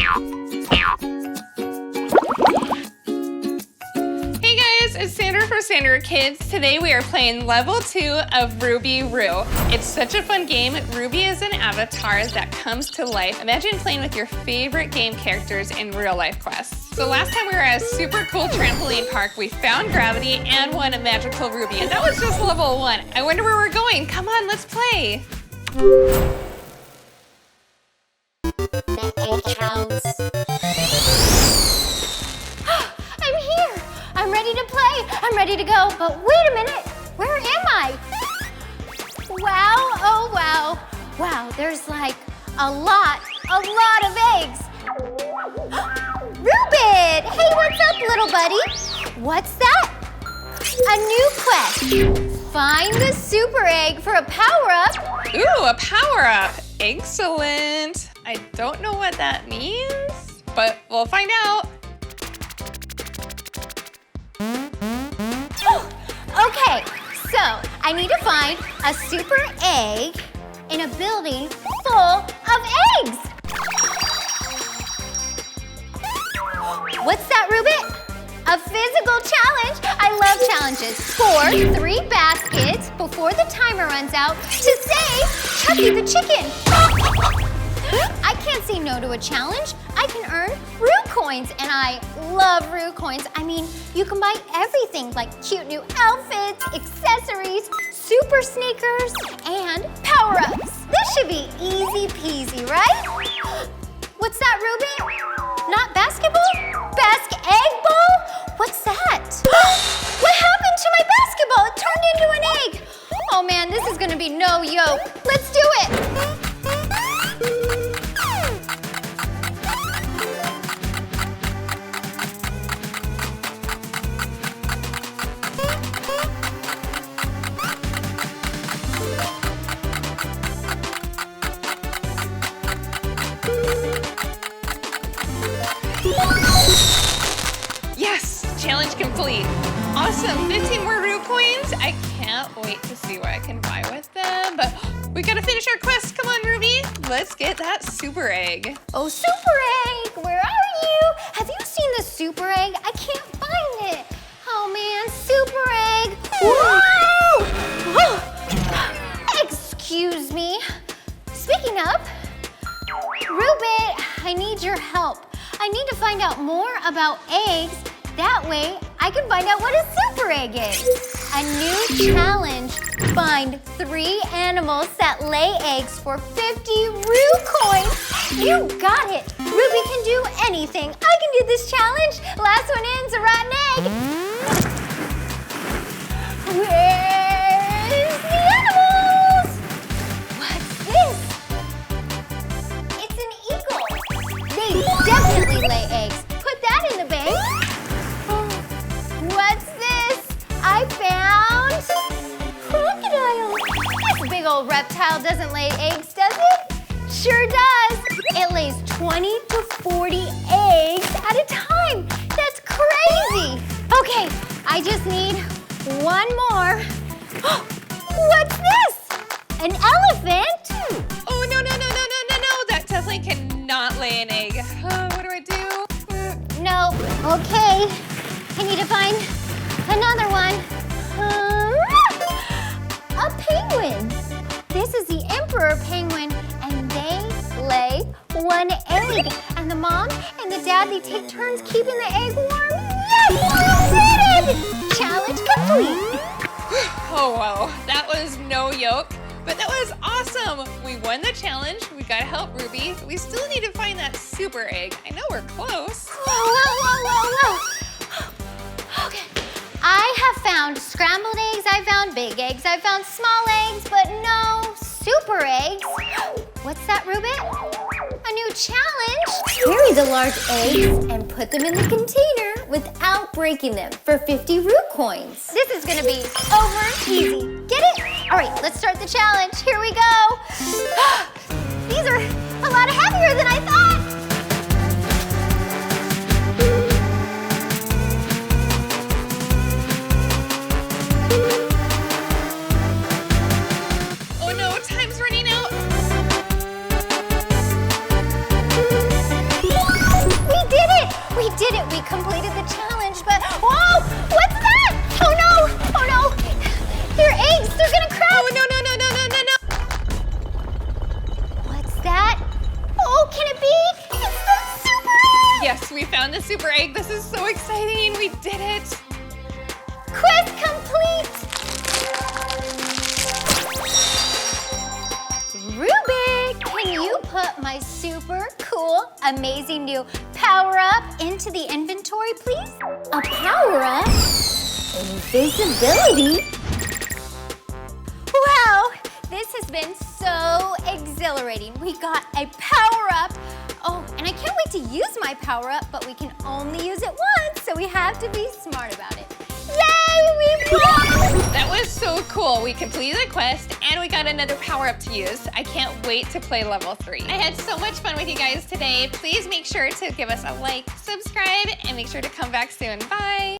Hey guys, it's Sandra from Sandaroo Kids. Today we are playing level 2 of Ruby Roo. It's such a fun game. Ruby is an avatar that comes to life. Imagine playing with your favorite game characters in real life quests. So last time we were at a super cool trampoline park, we found Gravity and won a magical ruby, and that was just level 1. I wonder where we're going. Come on, let's play. The egg house. I'm here! I'm ready to play! I'm ready to go! But wait a minute! Where am I? Wow, oh wow. Wow, there's like a lot of eggs. Reuben! Hey, what's up, little buddy? What's that? A new quest. Find the super egg for a power-up. Ooh, a power-up. Excellent. I don't know what that means, but we'll find out. Okay, so I need to find a super egg in a building full of eggs. What's that, Reuben? A physical challenge. I love challenges. Score 3 baskets before the timer runs out to save Chucky the chicken. I can't say no to a challenge. I can earn Roo coins, and I love Roo coins. I mean, you can buy everything like cute new outfits, accessories, super sneakers, and power-ups. This should be easy peasy, right? What's that, Reuben? Not basketball? Egg ball? What's that? What happened to my basketball? It turned into an egg. Oh man, this is gonna be no yoke. Let's do it. Yes, challenge complete. Awesome, 15 more Roo coins. I can't wait to see what I can buy with them, but we gotta finish our quest. Come on, Ruby. Let's get that super egg. Oh, super egg, where are you? Have you seen the super egg? I can't find it. Oh man, super egg. Whoa! Excuse me. Speaking of, Reuben, I need your help. I need to find out more about eggs. That way, I can find out what a super egg is. A new challenge. Find 3 animals that lay eggs for 50 Roo coins. You got it. Ruby can do anything. I can do this challenge. Last one in's a rotten egg. Where's the animals? What's this? It's an eagle. They definitely lay eggs. Put that in the bank. What's this? I found crocodile. This big old reptile doesn't lay eggs, does it? Sure does. It lays 20 to 40 eggs at a time. That's crazy. Okay, I just need one more. What's this? An elephant? Oh, no. That definitely cannot lay an egg. What do I do? No. Okay. I need to find another one. A penguin. This is the emperor penguin, and they lay 1 egg. And the mom and the dad, they take turns keeping the egg warm. Yes, we did it! Challenge complete. Oh, wow. That was no yoke, but that was awesome. We won the challenge. We gotta help Ruby. We still need to find that super egg. I know we're close. Whoa. Okay. I have found scrambled eggs, I found big eggs, I found small eggs, but no super eggs. What's that, Reuben? A new challenge? Carry the large eggs and put them in the container without breaking them for 50 Roo coins. This is gonna be over easy. Get it? All right, let's start the challenge. Here we go. These are a lot heavier than I thought. Yes, we found the super egg. This is so exciting. We did it. Quest complete! Ruby, can you put my super cool, amazing new power-up into the inventory, please? A power-up? Invisibility? Wow, this has been so exhilarating. We got a power-up. Oh, and I can't wait to use my power-up, but we can only use it once, so we have to be smart about it. Yay, we won! That was so cool. We completed the quest and we got another power-up to use. I can't wait to play level 3. I had so much fun with you guys today. Please make sure to give us a like, subscribe, and make sure to come back soon. Bye!